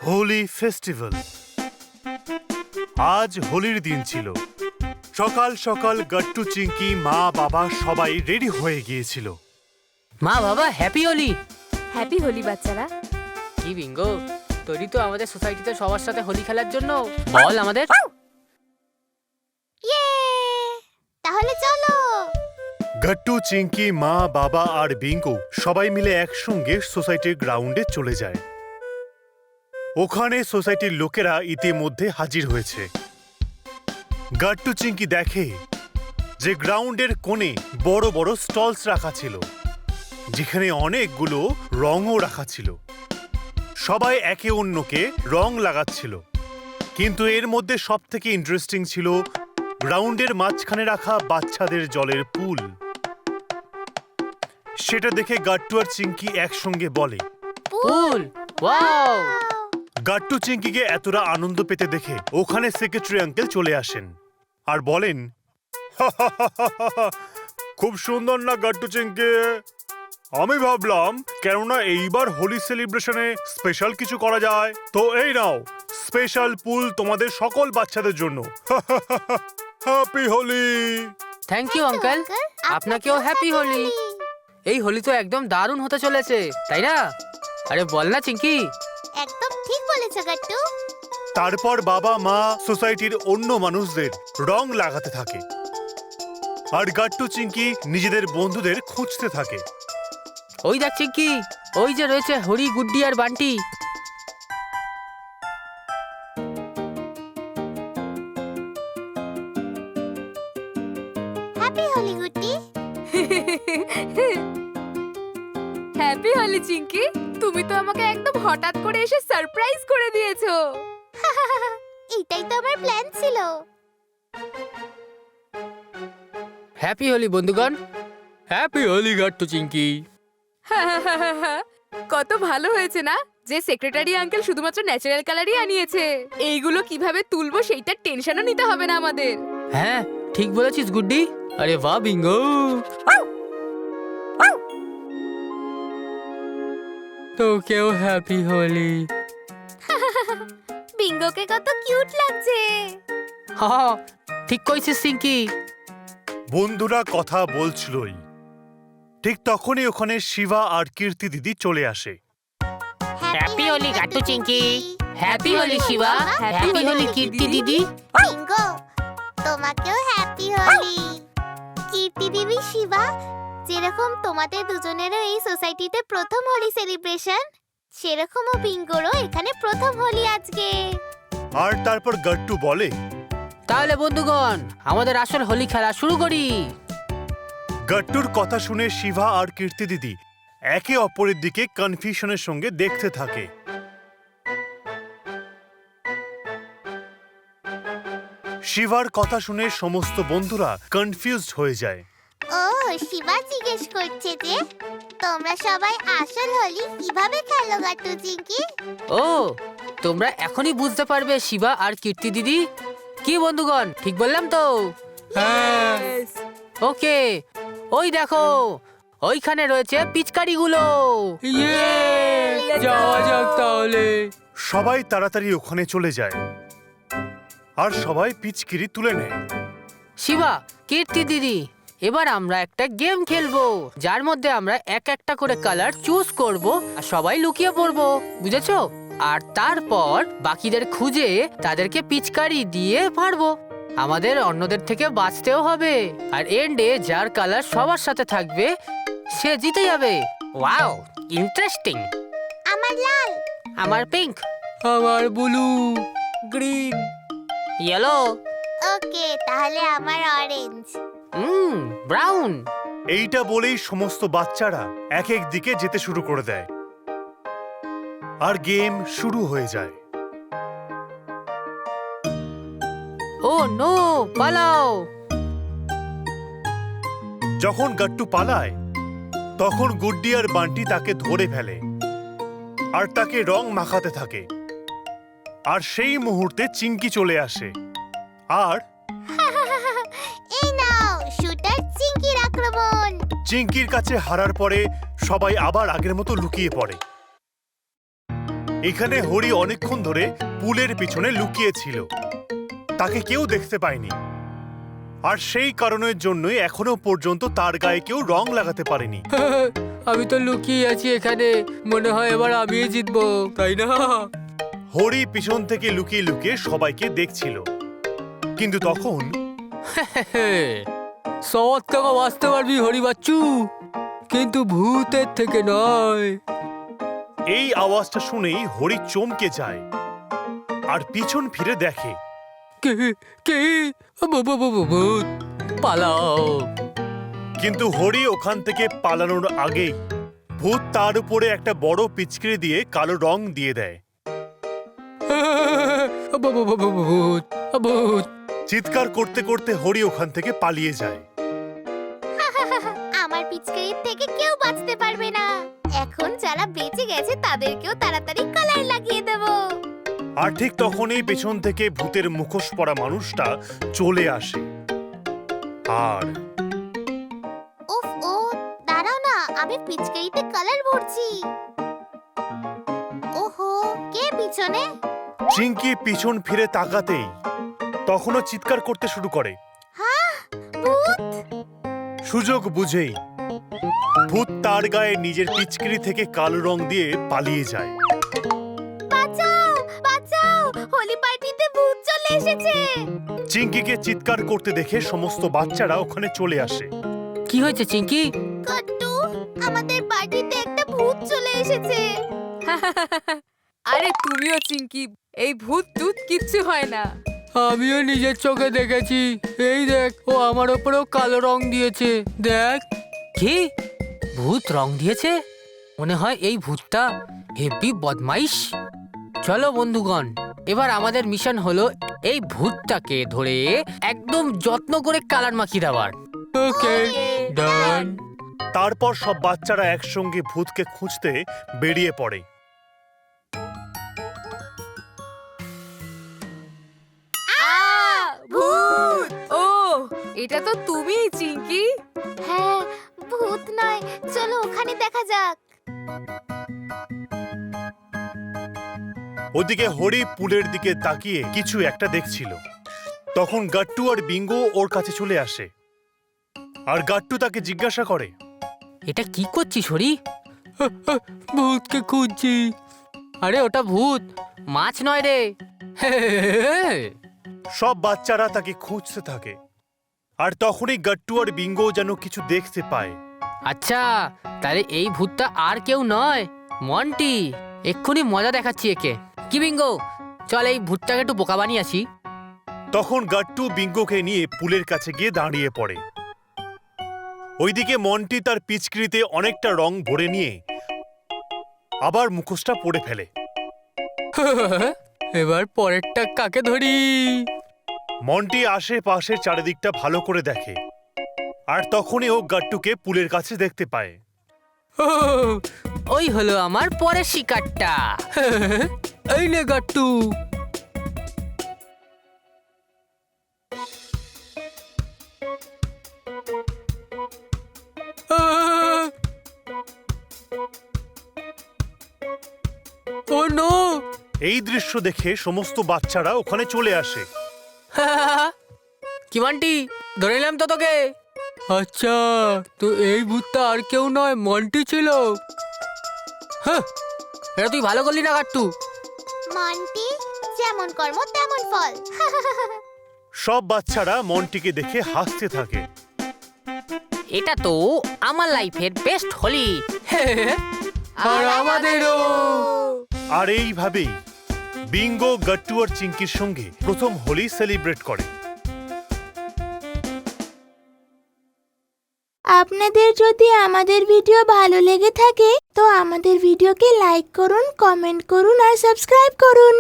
Holi festival. আজ হোলির দিন ছিল। সকাল সকাল গাট্টু, চিঙ্কি, মা, বাবা সবাই রেডি হয়ে গিয়েছিল। মা বাবা হ্যাপি হোলি। হ্যাপি হোলি বাচ্চারা। কি বিঙ্গো, তৈরি তো আমাদের সোসাইটিতে সবার সাথে হোলি খেলার জন্য? বল আমাদের। তাহলে চলো। গাট্টু, চিঙ্কি, মা, বাবা আর বিঙ্গো সবাই মিলে একসঙ্গে সোসাইটির গ্রাউন্ডে চলে যায়। ওখানে সোসাইটির লোকেরা ইতিমধ্যে হাজির হয়েছে। গাট্টু, চিঙ্কি দেখে যে গ্রাউন্ডের কোণে বড় বড় স্টলস রাখা ছিল, যেখানে অনেকগুলো রঙও রাখা ছিল। সবাই একে অন্যকে রং লাগাচ্ছিল, কিন্তু এর মধ্যে সবথেকে ইন্টারেস্টিং ছিল গ্রাউন্ডের মাঝখানে রাখা বাচ্চাদের জলের পুল। সেটা দেখে গাট্টু আর চিঙ্কি একসঙ্গে বলে, পুল, ওয়াও! গাট্টু চিঙ্কিকে এতটা আনন্দ পেতে দেখে ওখানে সেক্রেটারি আঙ্কেল চলে আসেন আর বলেন, খুব সুন্দর না গাট্টু চিঙ্কি? আমি ভাবলাম কেননা এইবার হোলি সেলিব্রেশনে স্পেশাল কিছু করা যায়, তো এই নাও স্পেশাল পুল তোমাদের সকল বাচ্চাদের জন্য। Happy Holi! Thank you uncle, আপনাকেও হ্যাপি হোলি। এই হোলি তো একদম দারুণ হতে চলেছে, তাই না? আরে বল না চিঙ্কি। একদম ঠিক বলেছো গাট্টু। তারপর বাবা মা সোসাইটির অন্য মানুষদের রং লাগাতে থাকে, আর গাট্টু চিঙ্কি নিজেদের বন্ধুদের খুঁজতে থাকে। ওই দেখ চিঙ্কি, ওই যে রয়েছে হরি, গুড্ডি আর বান্টি। হ্যাপি হোলি গুড্ডি। হ্যাপি হোলি চিঙ্কি, তুমি তো আমাকে একদম হঠাৎ করে এসে সারপ্রাইজ করে দিয়েছো। এটাই তো আমার প্ল্যান ছিল। হ্যাপি হোলি বন্ধুগণ। হ্যাপি হোলি গাট্টু চিঙ্কি। কত ভালো হয়েছে না যে সেক্রেটারি আঙ্কেল শুধুমাত্র ন্যাচারাল কালারই আনিয়েছে। এইগুলো কিভাবে তুলবো সেইটার টেনশনও নিতে হবে না আমাদের। হ্যাঁ ঠিক বলেছিস গুড্ডি। আরে বাহ বিঙ্গো, তোকেও হ্যাপি হোলি। বিঙ্গোকে কত কিউট লাগছে। হ্যাঁ ঠিক কইছিস চিঙ্কি। বন্ধুরা কথা বলছিলই, ঠিক তখনই ওখানে শিবা আর কীর্তি দিদি চলে আসে। Happy Holi Gattu Chinki. Happy Holi Shiva. Happy Holi Kirti দিদি। বিঙ্গো, তোমাকেও হ্যাপি হোলি। কীর্তি দিদি, শিবা, যেরকম তোমাদের দুজনেরও এই সোসাইটিতে প্রথম হোলি সেলিব্রেশন, সেরকমও বিঙ্গোরও এখানে প্রথম হোলি আজকে। আর তারপর গাট্টু বলে, তাহলে বন্ধুগণ আমাদের আসল হোলি খেলা শুরু করি। গাট্টুর কথা শুনে শিবা আর কীর্তি দিদি একে অপরের দিকে কনফিউশনের সঙ্গে দেখতে থাকে। শিবার কথা শুনে সমস্ত বন্ধুরা কনফিউজড হয়ে যায়। ও, শিবা জিজ্ঞেস করছে যে তোমরা সবাই আসল হোলি কিভাবে খেলো গাট্টু চিঙ্কি? ও, তোমরা এখনই বুঝতে পারবে শিবা আর কীর্তি দিদি। কি বন্ধুগণ ঠিক বললাম তো? হ্যাঁ। ওকে, ওই দেখো ওইখানে রয়েছে পিচকারিগুলো। যাওয়া যাক তাহলে। সবাই তাড়াতাড়ি ওখানে চলে যায় আর সবাই পিচকিরি তুলে নেয়। শিবা, কীর্তি দিদি, এবার আমরা একটা গেম খেলবো, যার মধ্যে আমরা এক একটা করে কালার চুজ করব আর সবাই লুকিয়ে পড়বো, বুঝেছো? আর তারপর বাকিদের খুঁজে তাদেরকে পিচকারি দিয়ে মারবো। আমাদের অন্যদের থেকে বাঁচতেও হবে, আর এন্ডে যার কালার সবার সাথে থাকবে সে জিতে যাবে। Wow, interesting. আমার লাল। আমার পিঙ্ক। আমার ব্লু। গ্রিন। ইয়েলো। ওকে, তাহলে আমার অরেঞ্জ। ব্রাউন। এইটা বলেই সমস্ত বাচ্চারা এক এক দিকে যেতে শুরু করে দেয় আর গেম শুরু হয়ে যায়। ও নো, পালাও। যখন গাট্টু পালায় তখন গুড্ডি আর বান্টি তাকে ধরে ফেলে আর তাকে রং মাখাতে থাকে। আর সেই মুহূর্তে চিঙ্কি চলে আসে আর এই নাও শুটার চিঙ্কির আক্রমণ। চিঙ্কির কাছে হারার পরে সবাই আবার আগের মতো লুকিয়ে পড়ে। এখানে হরি অনেকক্ষণ ধরে পুলের পিছনে লুকিয়ে ছিল। তাকে কেউ দেখতে পায়নি, আর সেই কারণের জন্যই এখনো পর্যন্ত তার গায়ে কেউ রং লাগাতে পারেনি। আমি তো লুকিয়ে আছি এখানে, মনে হয় এবার আমিই জিতবো, তাই না? হরি পিছন থেকে লুকিয়ে লুকিয়ে সবাইকে দেখছিল, কিন্তু তখন শহর থেকে বাঁচতে পারবি হরি বাচ্চু, কিন্তু ভূতের থেকে নয়। এই আওয়াজটা শুনেই হরি চমকে যায় আর পিছন ফিরে দেখে। কে কে ভূত, পালাও। কিন্তু হরি ওখান থেকে পালানোর আগেই ভূত তার উপরে একটা বড় পিচকিরি দিয়ে কালো রং দিয়ে দেয়। ভূত ভূত। চিৎকার করতে করতে হরি ওখান থেকে পালিয়ে যায়। আমার পিচকারির থেকে কেউ বাঁচতে পারবে না। এখন যারা বেঁচে গেছে তাদেরকেও তাড়াতাড়ি কালার লাগিয়ে দেব। আর ঠিক তখনই পেছন থেকে ভূতের মুখোশ পরা মানুষটা চলে আসে। আর উফ, ও দাঁড়াও না, আমি পিচকারিতে কালার ভরছি। ওহো, কে পিছনে? চিঙ্কি পিছন ফিরে তাকাতেই তখনও চিৎকার করতে শুরু করে। হ্যাঁ, ভূত! সুযোগ বুঝেই ভূত তার গায়ে নিজের পিচকিরি থেকে কালো রং দিয়ে পালিয়ে যায়। বাঁচাও, বাঁচাও, হোলি পার্টিতে ভূত চলে এসেছে। চিঙ্কিকে চিৎকার করতে দেখে সমস্ত বাচ্চারা ওখানে চলে আসে। কি হয়েছে চিঙ্কি? কট্টু, আমাদের পার্টিতে একটা ভূত চলে এসেছে। আরে তুমিও চিঙ্কি, এই ভূত টুত কিচ্ছু হয় না। আমিও নিজের চোখে দেখেছি। এই দেখ, ও আমার ওপরেও কালো রং দিয়েছে। দেখ। কি? ভূত রং দিয়েছে? মনে হয় এই ভূতটা হেভি বদমাইশ। চলো বন্ধুগণ, এবার আমাদের মিশন হলো এই ভূতটাকে ধরে একদম যত্ন করে কালার মাখিয়ে দেওয়ার। ওকে, ডান। তারপর সব বাচ্চারা একসঙ্গে ভূতকে খুঁজতে বেরিয়ে পড়ে। ভূত! ও, এটা তো তুমিই চিঙ্কি। হ্যাঁ, ভূত নয়, চলো ওখানে দেখা যাক। ওদিকে হরি পুলের দিকে তাকিয়ে কিছু একটা দেখছিল। তখন গাট্টু আর বিঙ্গো ওর কাছে চলে আসে, আর গাট্টু তাকে জিজ্ঞাসা করে, এটা কি করছিস হরি? ভূতকে খুঁজছি। আরে ওটা ভূত, মাছ নয় রে। সব বাচ্চারা তাকে খুঁজতে থাকে। আর তখনই গাট্টু আর বিঙ্গো যেন কিছু দেখতে পায়। আচ্ছা, তাহলে এই ভূতটা আর কেউ নয়, মন্টি। এক্ষুনি মজা দেখাচ্ছি একে। কি বিঙ্গো, চল এই ভূতটাকে একটু বোকা বানিয়ে আসি। তখন গাট্টু বিঙ্গোকে নিয়ে পুলের কাছে গিয়ে দাঁড়িয়ে পড়ে। ওইদিকে মন্টি তার পিচকিরিতে অনেকটা রং ভরে নিয়ে আবার মুখোশটা পরে ফেলে। এবার পরেরটা কাকে ধরি? মন্টি আশেপাশের চারিদিকটা ভালো করে দেখে, আর তখনই ও গাট্টুকে পুলের কাছে দেখতে পায়। ওই হলো আমার পরের শিকারটা। এই নে গাট্টু। ও নো! এই দৃশ্য দেখে সমস্ত বাচ্চারা ওখানে চলে আসে। কি মন্টি, ধরে নিলাম তো তোকে। আচ্ছা, তো এই ভূতটা আর কেউ নয়, মন্টি ছিল। হ্যাঁ, এটা তুই ভালো করলি না গাট্টু। মন্টি, যেমন কর্ম তেমন ফল। সব বাচ্চারা মন্টিকে দেখে হাসতে থাকে। এটা তো আমার লাইফের বেস্ট হোলি। আর আমাদেরও। আর এইভাবেই বিঙ্গো গাট্টু আর চিঙ্কির সঙ্গে প্রথম হোলি সেলিব্রেট করে। আপনাদের যদি আমাদের ভিডিও ভালো লেগে থাকে তো আমাদের ভিডিওকে লাইক করুন, কমেন্ট করুন আর সাবস্ক্রাইব করুন।